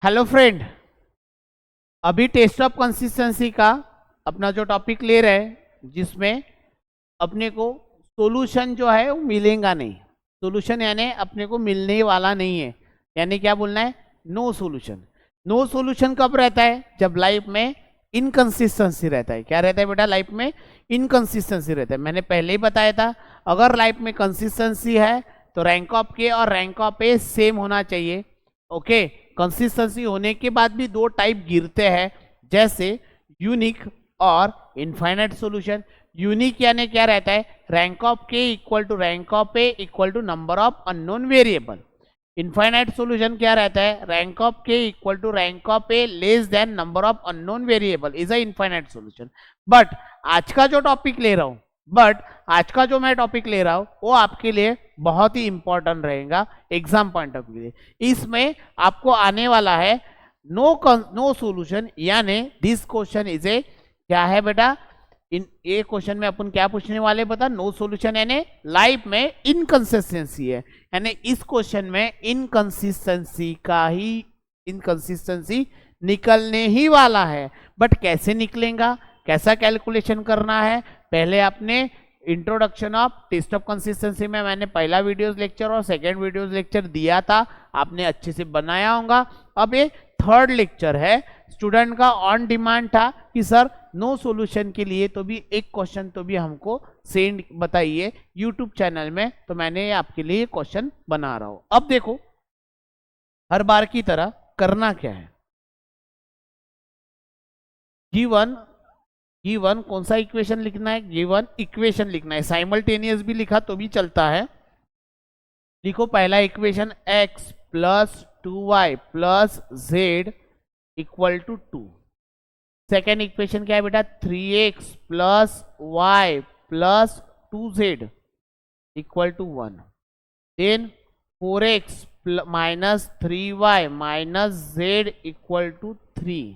Hello friend, अभी test of consistency का अपना जो टॉपिक ले रहे हैं जिसमें अपने को सॉल्यूशन जो है वो मिलेगा नहीं। सॉल्यूशन यानी अपने को मिलने वाला नहीं है, यानी क्या बोलना है, नो सॉल्यूशन। नो सॉल्यूशन कब रहता है? जब लाइफ में इनकंसिस्टेंसी रहता है। क्या रहता है बेटा? लाइफ में इनकंसिस्टेंसी रहता है। मैंने पहले ही बताया था, अगर लाइफ में कंसिस्टेंसी है तो रैंक ऑफ के और रैंक ऑफ ए सेम होना चाहिए। ओके, कंसिस्टेंसी होने के बाद भी दो टाइप गिरते हैं, जैसे यूनिक और इनफाइनाइट सॉल्यूशन। यूनिक यानी क्या रहता है? Rank of K equal to rank of A equal to number of unknown variable. Infinite solution क्या रहता है? Rank of K equal to rank of A less than number of unknown variable is a infinite solution. But आज का जो topic ले रहा हूं मैं टॉपिक ले रहा हूं वो आपके लिए बहुत ही इंपॉर्टेंट रहेगा एग्जाम पॉइंट ऑफ व्यू। इसमें आपको आने वाला है नो सॉल्यूशन, यानी दिस क्वेश्चन इज ए क्या है बेटा? इन ए क्वेश्चन में अपन क्या पूछने वाले बता? नो सॉल्यूशन यानी लाइफ में इनकंसिस्टेंसी है, यानी इस क्वेश्चन में इनकंसिस्टेंसी निकलने ही वाला है। बट कैसे निकलेगा, कैसा कैलकुलेशन करना है? पहले आपने introduction of test of consistency में मैंने पहला वीडियोस लेक्चर और सेकंड वीडियोस लेक्चर दिया था, आपने अच्छे से बनाया होगा। अब ये थर्ड लेक्चर है। स्टूडेंट का ऑन डिमांड था कि सर नो सॉल्यूशन के लिए तो भी एक क्वेश्चन तो भी हमको सेंड बताइए यूट्यूब चैनल में, तो मैंने आपके लिए क्वेश्चन बना रहा हूं। अब देखो, हर बार की तरह करना क्या है, गिवन कौन सा इक्वेशन लिखना है? गिवन इक्वेशन लिखना है। साइमल्टेनियस भी लिखा तो भी चलता है। लिखो पहला equation x plus 2y plus z equal to 2। Second equation क्या है बेटा? 3x plus y plus 2z equal to 1। Then 4x minus 3y minus z equal to 3।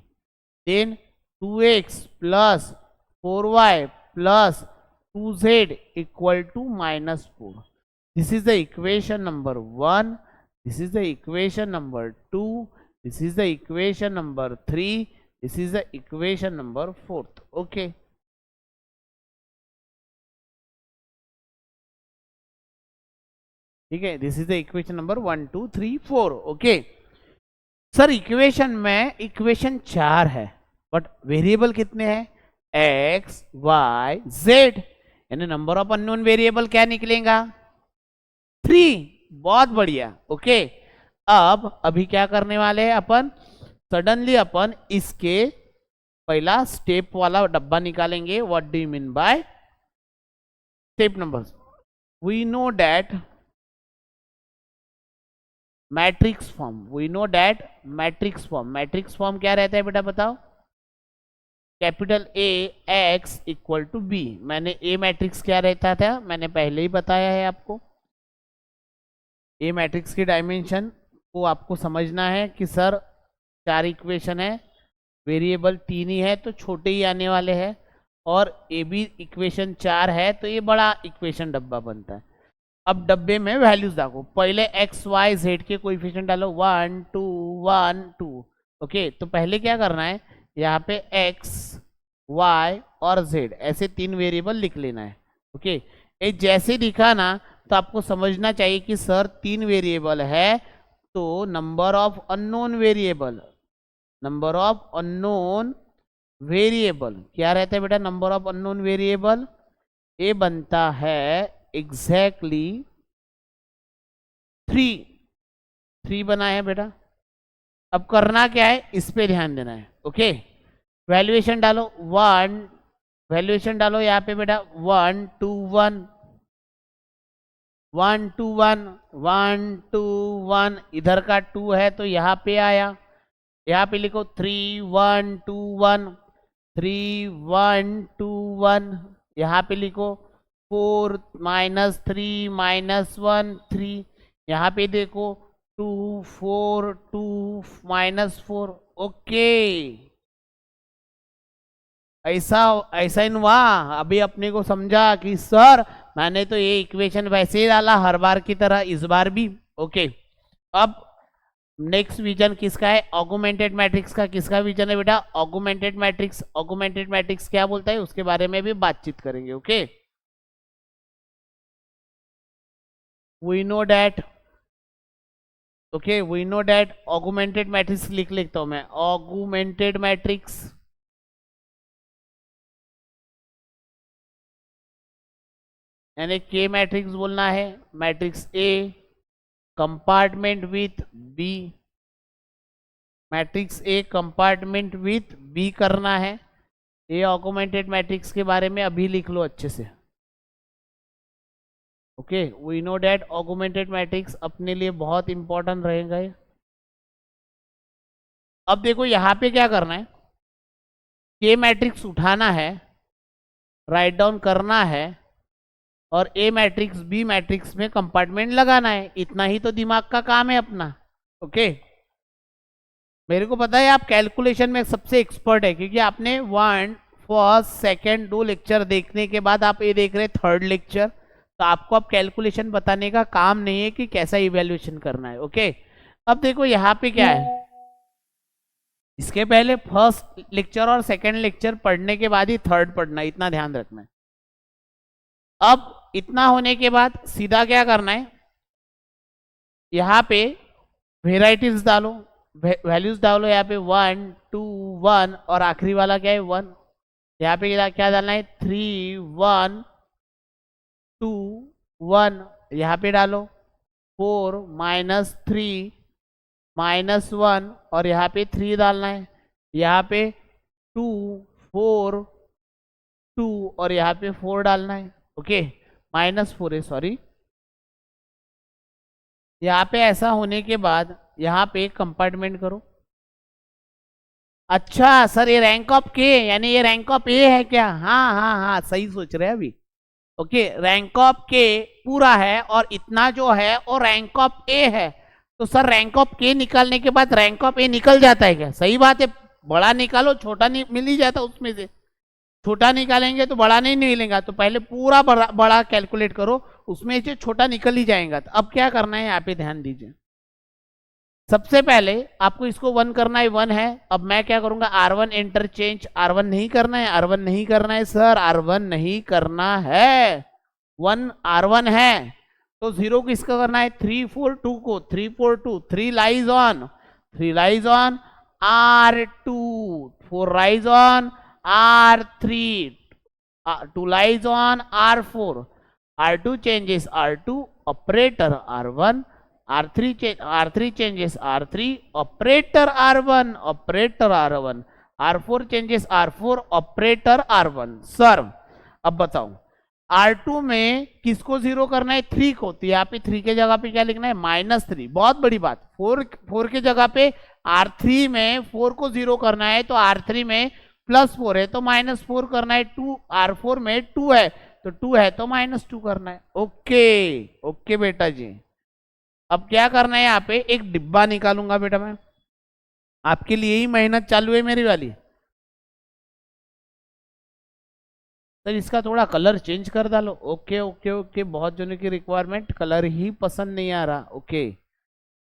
Then 2x plus 4y plus 2z equal to minus 4। This is the equation number 1, this is the equation number 2, this is the equation number 3, this is the equation number 4। Okay, ठीक है, this is the equation number 1 2 3 4। Okay sir, equation 4 है, but variable कितने हैं? X Y Z, यानी number of unknown variable क्या निकलेगा? 3। बहुत बढ़िया। ओके, अब अभी क्या करने वाले हैं अपन? सडनली अपन इसके पहला स्टेप वाला डब्बा निकालेंगे। What do you mean by step number? We know that matrix form क्या रहता है बेटा, बताओ? Capital A X equal to B. मैंने ए मैट्रिक्स क्या रहता था मैंने पहले ही बताया है आपको। ए मैट्रिक्स की डायमेंशन को आपको समझना है कि सर 4 इक्वेशन है, वेरिएबल 3 ही है तो छोटे ही आने वाले हैं, और ए बी इक्वेशन 4 है तो ये बड़ा इक्वेशन डब्बा बनता है। अब डब्बे में वैल्यूज डालो, पहले एक्स वाई जेड के कोएफिशिएंट डालो 1 2 1 2। ओके, तो पहले क्या करना है, यहाँ पे एक्स वाई और जेड ऐसे 3 वेरिएबल लिख लेना है। ओके, ये जैसे दिखा ना तो आपको समझना चाहिए कि सर 3 वेरिएबल है तो नंबर ऑफ अननोन वेरिएबल क्या रहता है बेटा? नंबर ऑफ अननोन वेरिएबल ये बनता है एग्जैक्टली 3 बना है बेटा। अब करना क्या है, इस पे ध्यान देना है। ओके, वैल्यूएशन डालो यहाँ पे बेटा 1 2 1 1 2 1 1 2 1। इधर का 2 है तो यहाँ पे आया, यहाँ पे लिखो 3 1 2 1 3 1 2 1। यहाँ पे लिखो 4 माइनस 3 माइनस 1 3। यहाँ पे देखो 2 4 2 माइनस 4। ओके, ऐसा इन हुआ। अभी अपने को समझा कि सर मैंने तो ये इक्वेशन वैसे ही डाला हर बार की तरह, इस बार भी। ओके, अब नेक्स्ट विजन किसका है? ऑगुमेंटेड मैट्रिक्स का। किसका विजन है बेटा? Augmented matrix. ऑगुमेंटेड मैट्रिक्स क्या बोलता है उसके बारे में भी बातचीत करेंगे। Okay, we know that, okay we know that augmented matrix लिख लेता हूं मैं, ऑगुमेंटेड मैट्रिक्स यानी के मैट्रिक्स बोलना है, matrix A compartment with B, matrix A compartment with B करना है। ये ऑगुमेंटेड मैट्रिक्स के बारे में अभी लिख लो अच्छे से। Okay, we know that augmented matrix अपने लिए बहुत इंपॉर्टेंट रहेगा। अब देखो यहां पे क्या करना है, के मैट्रिक्स उठाना है, राइट डाउन करना है और ए मैट्रिक्स बी मैट्रिक्स में कंपार्टमेंट लगाना है। इतना ही तो दिमाग का काम है अपना। ओके, मेरे को पता है आप कैलकुलेशन में सबसे एक्सपर्ट है, क्योंकि आपने फर्स्ट सेकंड 2 लेक्चर देखने के बाद आप ये देख रहे हैं 3rd लेक्चर, तो आपको अब कैलकुलेशन बताने का काम नहीं है कि कैसा इवेल्युएशन करना है। ओके, अब देखो यहाँ पे क्या है, इसके पहले फर्स्ट लेक्चर और सेकंड लेक्चर पढ़ने के बाद ही 3rd पढ़ना है, इतना ध्यान रखना है। अब इतना होने के बाद सीधा क्या करना है, यहाँ पे वेराइटीज डालो, वैल्यूज डालो, यहाँ पे 1 2 1 और आखिरी वाला क्या है 1। यहाँ पे क्या डालना है 3 1 2 1, यहाँ पे डालो 4 -3 -1 और यहाँ पे 3 डालना है, यहाँ पे 2 4 2 और यहाँ पे 4 डालना है। ओके, -4 है, सॉरी। यहाँ पे ऐसा होने के बाद यहाँ पे कंपार्टमेंट करो। अच्छा सर, ये रैंक ऑफ के यानी ये रैंक ऑफ ए है क्या? हाँ हाँ हाँ, सही सोच रहे हैं अभी। ओके, रैंक ऑफ के पूरा है और इतना जो है वो रैंक ऑफ ए है। तो सर रैंक ऑफ के निकालने के बाद रैंक ऑफ ए निकल जाता है क्या? सही बात है, बड़ा निकालो, छोटा नहीं मिल ही जाता उसमें से। छोटा निकालेंगे तो बड़ा नहीं मिलेगा, तो पहले पूरा बड़ा कैलकुलेट करो, उसमें से छोटा निकल ही जाएगा। तो अब क्या करना है, यहाँ पे ध्यान दीजिए। सबसे पहले आपको इसको 1 करना है, 1 है। अब मैं क्या करूंगा, R1 इंटरचेंज, R1 नहीं करना है, R1 नहीं करना है सर, R1 नहीं करना है, 1 R1 है। तो 0 किसका करना है, 3 4 2 को, 3 4 2, 3 lies on, 3 lies on R2, 4 lies on R3, 2 lies on R4, R2 changes R2, operator R1, R3 changes R3, operator R1, operator R1, R4 changes R4, operator R1, सर्व। अब बताओ R2 में किसको 0 करना है, 3 को, तो यहाँ पे 3 के जगह पे क्या लिखना है, -3। बहुत बड़ी बात, 4 के जगह पे R3 में 4 को 0 करना है, तो R3 में +4 है तो -4 करना है, 2 R4 में 2 है तो 2 है तो -2 करना है। ओके ओके बेटा जी, अब क्या करना है, यहाँ पे एक डिब्बा निकालूंगा बेटा मैं, आपके लिए ही मेहनत चालू है मेरी वाली। सर इसका थोड़ा कलर चेंज कर डालो। ओके ओके ओके, बहुत जनों की रिक्वायरमेंट, कलर ही पसंद नहीं आ रहा। ओके,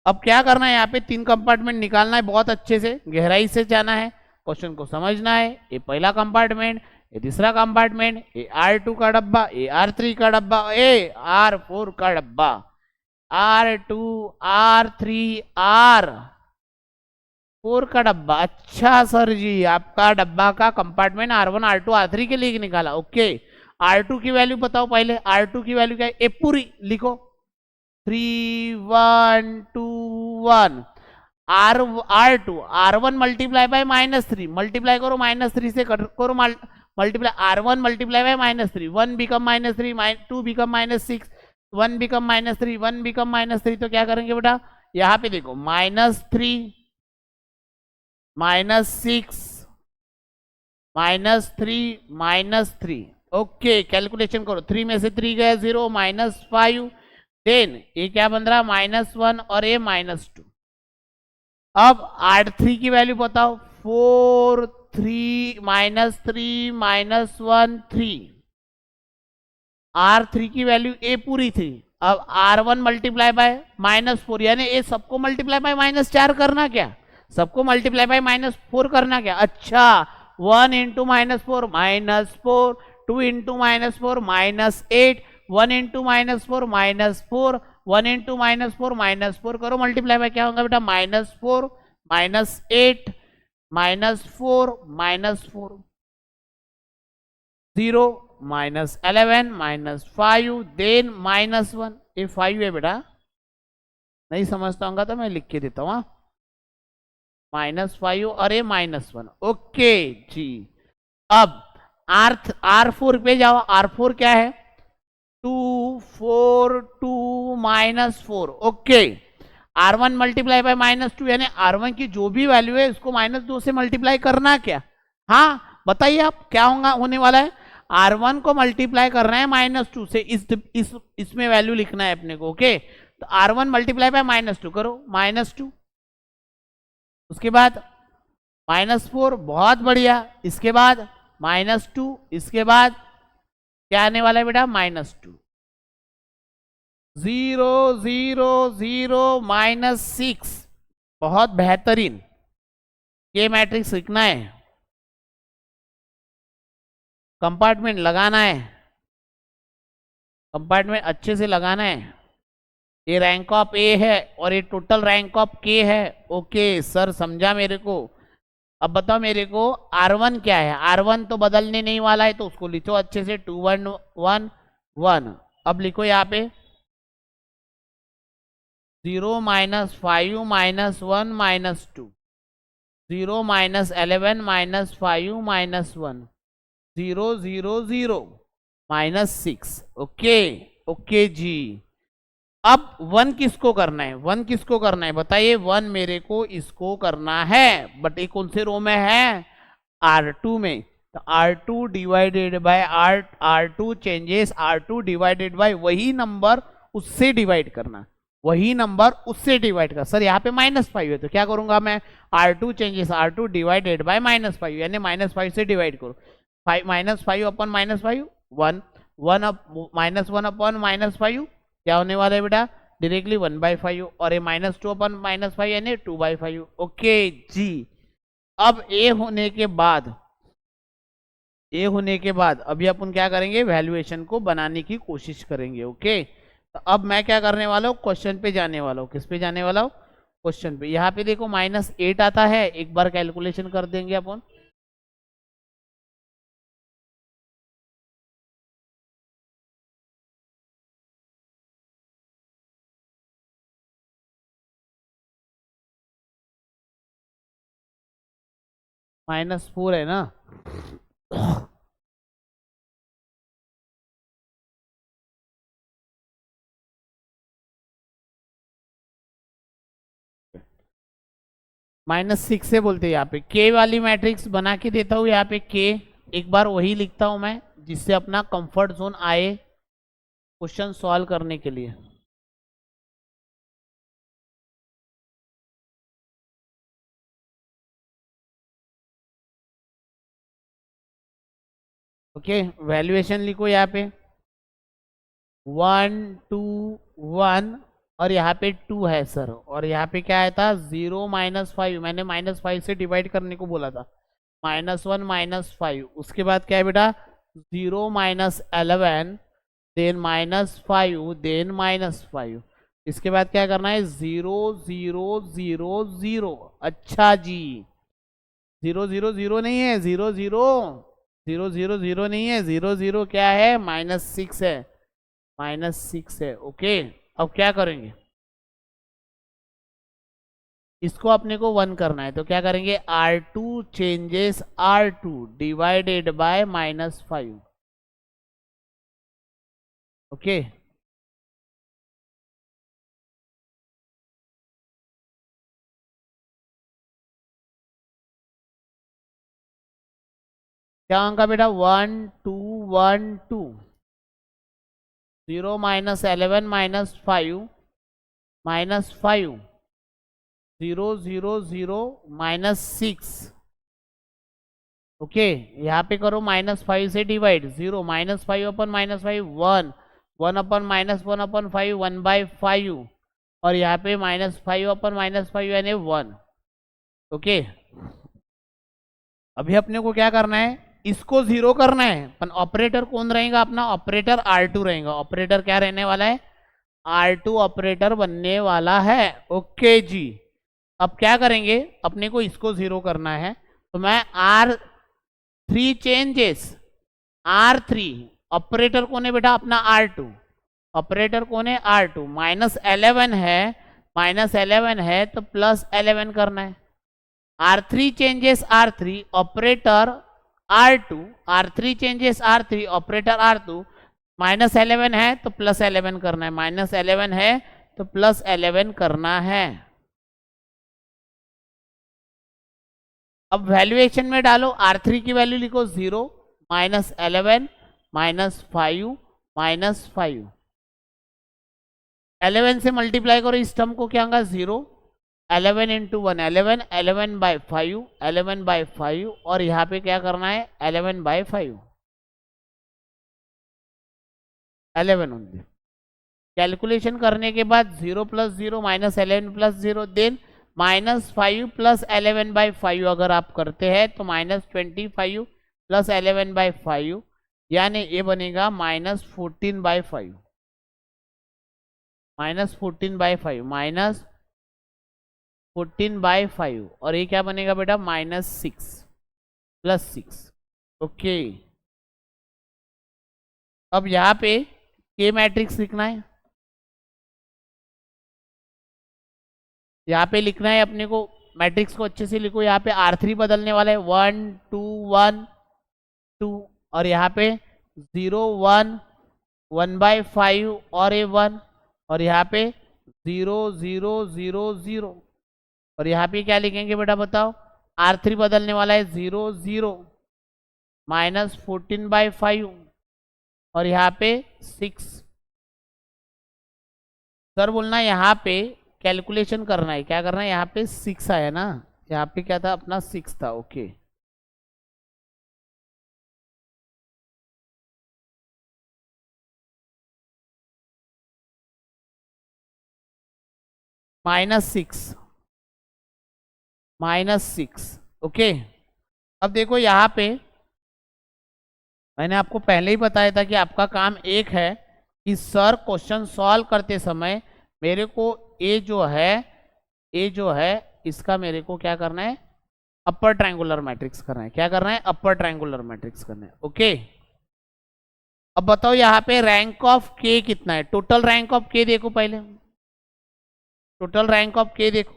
अब क्या करना है, यहाँ पे 3 कंपार्टमेंट निकालना है, बहुत अच्छे से गहराई से जाना है, क्वेश्चन को समझना है। ये पहला कंपार्टमेंट, ये दूसरा कंपार्टमेंट, ये R2 का डब्बा, ये R3 का डब्बा, ये R4 का डब्बा, R2 R3 R4 का डब्बा। अच्छा सर जी, आपका डब्बा का कंपार्टमेंट R1 R2 R3 के लिए निकाला। ओके, R2 की वैल्यू बताओ पहले, R2 की वैल्यू क्या है, ये पूरी लिखो, 3 1 2 1, R2 R1 multiply by -3, multiply करो -3 से करो, multiply R1 multiply by -3, 1 become -3, 2 become -6, 1 become -3, 1 become -3, तो क्या करेंगे बेटा, यहाँ पे देखो -3 -6 -3 -3। ओके, कैलकुलेशन करो, 3 में से 3 गया 0, -5, देन ये क्या बन रहा, -1 और ये -2। अब R3 की वैल्यू बताओ, 4 3 -3 -1 3, R3 की वैल्यू ए पूरी थी, अब R1 मल्टीप्लाई बाय -4, यानी ये सबको मल्टीप्लाई बाय -4 करना क्या, सबको मल्टीप्लाई बाय -4 करना क्या। अच्छा, 1 इंटू -4 -4, 2 इंटू -4 -8, 1 इंटू -4 -4, 1 इंटू -4 -4 करो मल्टीप्लाई बाय, क्या होगा बेटा -4 -8 -4 -4, 0 -11 -5 देन -1, ये 5 है बेटा, नहीं समझता होगा तो मैं लिख के देता हूँ, -5 और ये -1। ओके जी, अब R4 पे जाओ। R4 क्या है, 2 4 2 -4। ओके, R1 मल्टीप्लाई बाय -2, यानी R1 की जो भी वैल्यू है इसको -2 से मल्टीप्लाई करना क्या। हाँ बताइए आप क्या होगा, होने वाला है, R1 को मल्टीप्लाई करना है -2 से, इसमें वैल्यू लिखना है अपने को। ओके, तो R1 मल्टीप्लाई बाय -2 करो, -2, उसके बाद -4, बहुत बढ़िया, इसके बाद -2, इसके बाद क्या आने वाला है बेटा -2, 0 0 0 -6। बहुत बेहतरीन, ये मैट्रिक्स लिखना है, कंपार्टमेंट लगाना है, कंपार्टमेंट अच्छे से लगाना है। ये रैंक ऑफ ए है और ये टोटल रैंक ऑफ के है। ओके सर समझा मेरे को। अब बताओ मेरे को R1 क्या है, R1 तो बदलने नहीं वाला है, तो उसको लिखो अच्छे से, 2 1 1 1। अब लिखो यहाँ पे 0 -5 -1 -2, 0 -11 -5 -1, 0 0 0 -6। ओके ओके जी, अब 1 किसको करना है, 1 किसको करना है बताइए, 1 मेरे को इसको करना है, बट ये कौन से रो में है, R2 में। तो R2 divided by R2 changes, R2 divided by वही नंबर उससे डिवाइड करना, वही नंबर उससे डिवाइड कर। सर यहाँ पे -5 है तो क्या करूंगा मैं, R2 changes R2 divided by -5, यानी -5 से डिवाइड करो, -5 अपन -5 1 1 -1 अपन -5, क्या होने वाला है बेटा डायरेक्टली 1/5, और ये -2 अपन -5 यानी 2/5। ओके जी, अब ए होने के बाद, ए होने के बाद अभी अपन क्या करेंगे, वैल्यूएशन को बनाने की कोशिश करेंगे। ओके, तो अब मैं क्या करने वाला हूँ, क्वेश्चन पे जाने वाला हूँ। किस पे जाने वाला हूँ, क्वेश्चन पे। यहाँ पे देखो -8 आता है, एक बार कैलकुलेशन कर देंगे अपन। -4 है ना, -6 से बोलते हैं यहाँ पे। के वाली मैट्रिक्स बना के देता हूँ यहाँ पे, के एक बार वही लिखता हूँ मैं, जिससे अपना कंफर्ट जोन आए क्वेश्चन सॉल्व करने के लिए। ओके, वैल्यूएशन लिखो यहाँ पे 1 2 1, और यहाँ पे 2 है सर, और यहाँ पे क्या आया था 0 -5, मैंने -5 से डिवाइड करने को बोला था, -1 -5, उसके बाद क्या है बेटा 0 -11 देन -5 देन -5, इसके बाद क्या करना है 0 0 0 0। अच्छा जी, 0 0 0 नहीं है, 0 0 0 0 0 नहीं है, 0 0 क्या है -6 है, -6 है। ओके, अब क्या करेंगे, इसको अपने को 1 करना है, तो क्या करेंगे R2 changes R2 divided by -5। Okay, क्या होगा बेटा 1 2 1 2, 0 -11 -5 -5, 0 0 0 -6। ओके, यहाँ पे करो -5 से डिवाइड, 0 -5 अपन -5 1, 1/-1/5 1/5 और यहाँ पे -5/-5 यानी 1। ओके, अभी अपने को क्या करना है, इसको 0 करना है। पर ऑपरेटर कौन रहेगा अपना, ऑपरेटर R2 रहेगा। ऑपरेटर क्या रहने वाला है, R2 ऑपरेटर बनने वाला है। ओके जी, अब क्या करेंगे, अपने को इसको 0 करना है, तो मैं R3 चेंजेस, R3 ऑपरेटर कौन है बेटा अपना R2, ऑपरेटर कौन है R2, -11 है, -11 है तो +11 करना है। R3 changes R3 operator R2, R3 changes R3 operator R2, -11 है तो +11 करना है, -11 है तो +11 करना है। अब वैल्यूएशन में डालो, R3 की वैल्यू लिखो 0, -11 -5 -5, 11 से मल्टीप्लाई करो इस टर्म को, क्या होगा 0, 11 × 1 11, 11/5 11/5 और यहाँ पे क्या करना है 11/5 11 होंगे। कैलकुलेशन करने के बाद 0 + 0 -11 + 0 देन -5 + 11/5 अगर आप करते हैं तो -25 + 11/5 यानी ये बनेगा -14/5 -14/5 और ये क्या बनेगा बेटा -6 + 6। ओके, अब यहाँ पे के मैट्रिक्स लिखना है, यहाँ पे लिखना है अपने को, मैट्रिक्स को अच्छे से लिखो। यहाँ पे R3 बदलने वाला है 1 2 1 2 और यहाँ पे 0 1 1/5 और ये 1 और यहाँ पे 0 0 0 0 और यहाँ पे क्या लिखेंगे बेटा बताओ, R3 बदलने वाला है 0 0 -14/5 और यहाँ पे 6। सर बोलना यहाँ पे कैलकुलेशन करना है, क्या करना है, यहाँ पे 6 आया ना, यहाँ पे क्या था अपना 6 था। Okay, -6 okay. अब देखो यहाँ पे मैंने आपको पहले ही बताया था कि आपका काम एक है कि सर क्वेश्चन सॉल्व करते समय मेरे को ए जो है इसका मेरे को क्या करना है, अपर ट्रायंगुलर मैट्रिक्स करना है। क्या करना है, अपर ट्रायंगुलर मैट्रिक्स करना है। ओके, अब बताओ यहाँ पे रैंक ऑफ के कितना है, टोटल रैंक ऑफ के देखो, पहले टोटल रैंक ऑफ के देखो,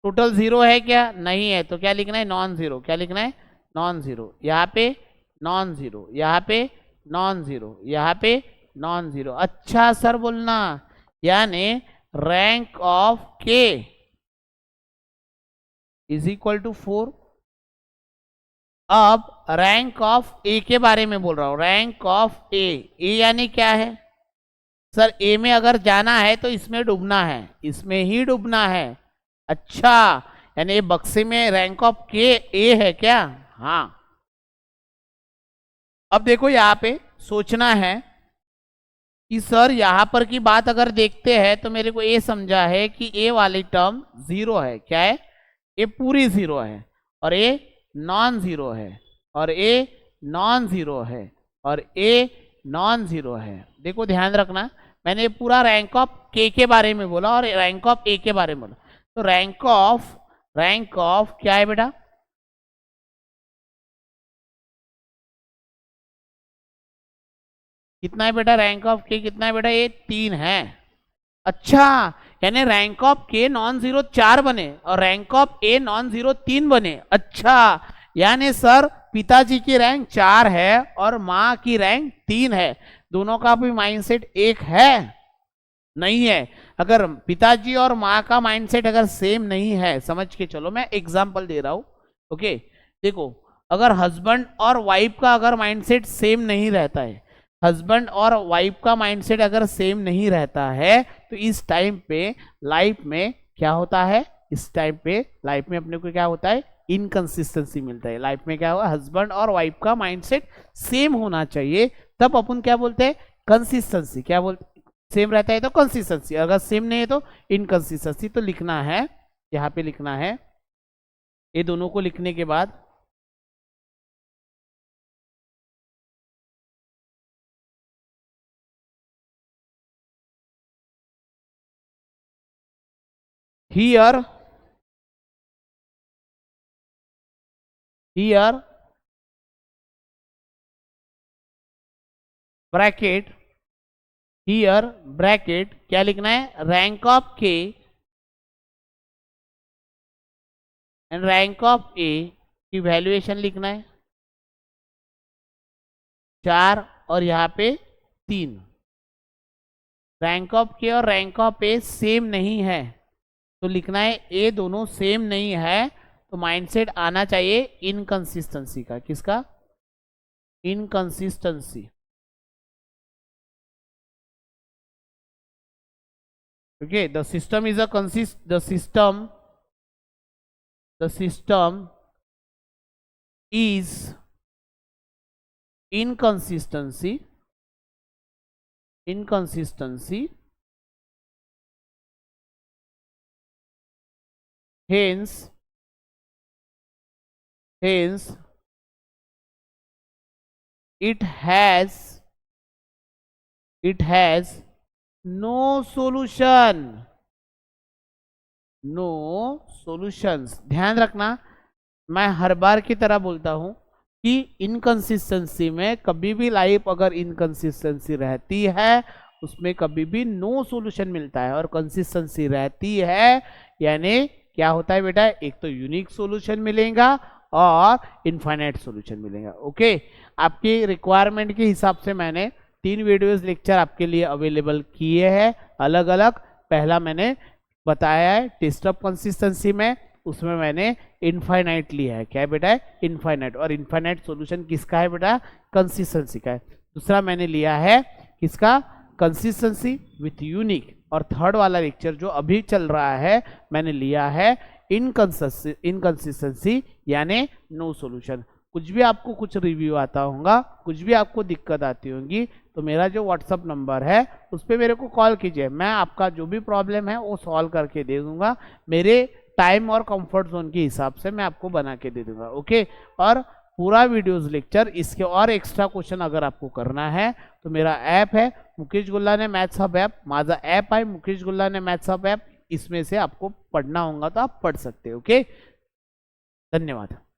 टोटल 0 है क्या, नहीं है, तो क्या लिखना है नॉन जीरो, क्या लिखना है नॉन जीरो, यहाँ पे नॉन जीरो, यहाँ पे नॉन जीरो, यहाँ पे नॉन जीरो। अच्छा सर बोलना, यानी रैंक ऑफ के इज इक्वल टू 4। अब रैंक ऑफ ए के बारे में बोल रहा हूं, रैंक ऑफ ए यानी क्या है सर, ए में अगर जाना है तो इसमें डूबना है, इसमें ही डूबना है। अच्छा, यानी ये बक्से में रैंक ऑफ के ए है क्या, हाँ। अब देखो यहाँ पे सोचना है कि सर यहाँ पर की बात अगर देखते हैं तो मेरे को ये समझा है कि ए वाली टर्म 0 है, क्या है, ये पूरी 0 है और ये नॉन जीरो है और ए नॉन जीरो है और ए नॉन जीरो है। देखो ध्यान रखना, मैंने पूरा रैंक ऑफ के बारे में बोला और रैंक ऑफ ए के बारे में बोला, तो रैंक ऑफ क्या है बेटा, कितना है बेटा, रैंक ऑफ के कितना है बेटा, ये 3 है। अच्छा, यानी रैंक ऑफ के नॉन जीरो 4 बने और rank of a non zero 3 बने। अच्छा, यानी सर पिताजी की रैंक 4 है और माँ की रैंक 3 है, दोनों का भी माइंडसेट एक है, नहीं है। अगर पिताजी और माँ का माइंडसेट अगर सेम नहीं है, समझ के चलो, मैं एग्जांपल दे रहा हूं। ओके, देखो अगर हस्बैंड और वाइफ का अगर माइंडसेट सेम नहीं रहता है, हस्बैंड और वाइफ का माइंडसेट अगर सेम नहीं रहता है तो इस टाइम पे लाइफ में क्या होता है, इस टाइम पे लाइफ में अपने को क्या होता है, इनकंसिस्टेंसी मिलता है। लाइफ में क्या हुआ, हस्बैंड और वाइफ का माइंडसेट सेम होना चाहिए तब अपन क्या बोलते हैं, कंसिस्टेंसी। क्या बोलते, सेम रहता है तो कंसिस्टेंसी, अगर सेम नहीं है तो इनकंसिस्टेंसी। तो लिखना है, यहाँ पे लिखना है, ये दोनों को लिखने के बाद here ब्रैकेट, हियर ब्रैकेट, क्या लिखना है, रैंक ऑफ के एंड रैंक ऑफ ए की वैल्यूएशन लिखना है 4 और यहाँ पे 3। रैंक ऑफ के और रैंक ऑफ ए सेम नहीं है तो लिखना है ए दोनों सेम नहीं है, तो माइंडसेट आना चाहिए इनकंसिस्टेंसी का। किसका, inconsistency. Okay, the system is a the system is inconsistency hence it has no solution, no solutions। ध्यान रखना, मैं हर बार की तरह बोलता हूं कि इनकंसिस्टेंसी में कभी भी लाइफ अगर इनकंसिस्टेंसी रहती है उसमें कभी भी नो सॉल्यूशन मिलता है, और कंसिस्टेंसी रहती है यानी क्या होता है बेटा, एक तो यूनिक सॉल्यूशन मिलेगा और इनफाइनाइट सॉल्यूशन मिलेगा। ओके, आपकी रिक्वायरमेंट के हिसाब से मैंने 3 वीडियोस लेक्चर आपके लिए अवेलेबल किए हैं अलग अलग। पहला मैंने बताया है टेस्ट ऑफ कंसिस्टेंसी में, उसमें मैंने इनफाइनाइट लिया है। क्या है बेटा, इनफाइनाइट, और इनफाइनाइट सॉल्यूशन किसका है बेटा, कंसिस्टेंसी का है। दूसरा मैंने लिया है किसका, कंसिस्टेंसी विथ यूनिक। और थर्ड वाला लेक्चर जो अभी चल रहा है मैंने लिया है इनकंसिस्टेंसी यानी नो सॉल्यूशन। कुछ भी आपको कुछ रिव्यू आता होगा, कुछ भी आपको दिक्कत आती होगी, तो मेरा जो व्हाट्सअप नंबर है उस पर मेरे को कॉल कीजिए, मैं आपका जो भी प्रॉब्लम है वो सॉल्व करके दे दूंगा। मेरे टाइम और कंफर्ट जोन के हिसाब से मैं आपको बना के दे दूंगा। ओके, और पूरा वीडियोस लेक्चर, इसके और एक्स्ट्रा क्वेश्चन अगर आपको करना है तो मेरा ऐप है Mukesh Gullane maths hub app, माझा ऐप है Mukesh Gullane maths hub app, इसमें से आपको पढ़ना होगा तो आप पढ़ सकते हैं। ओके, धन्यवाद।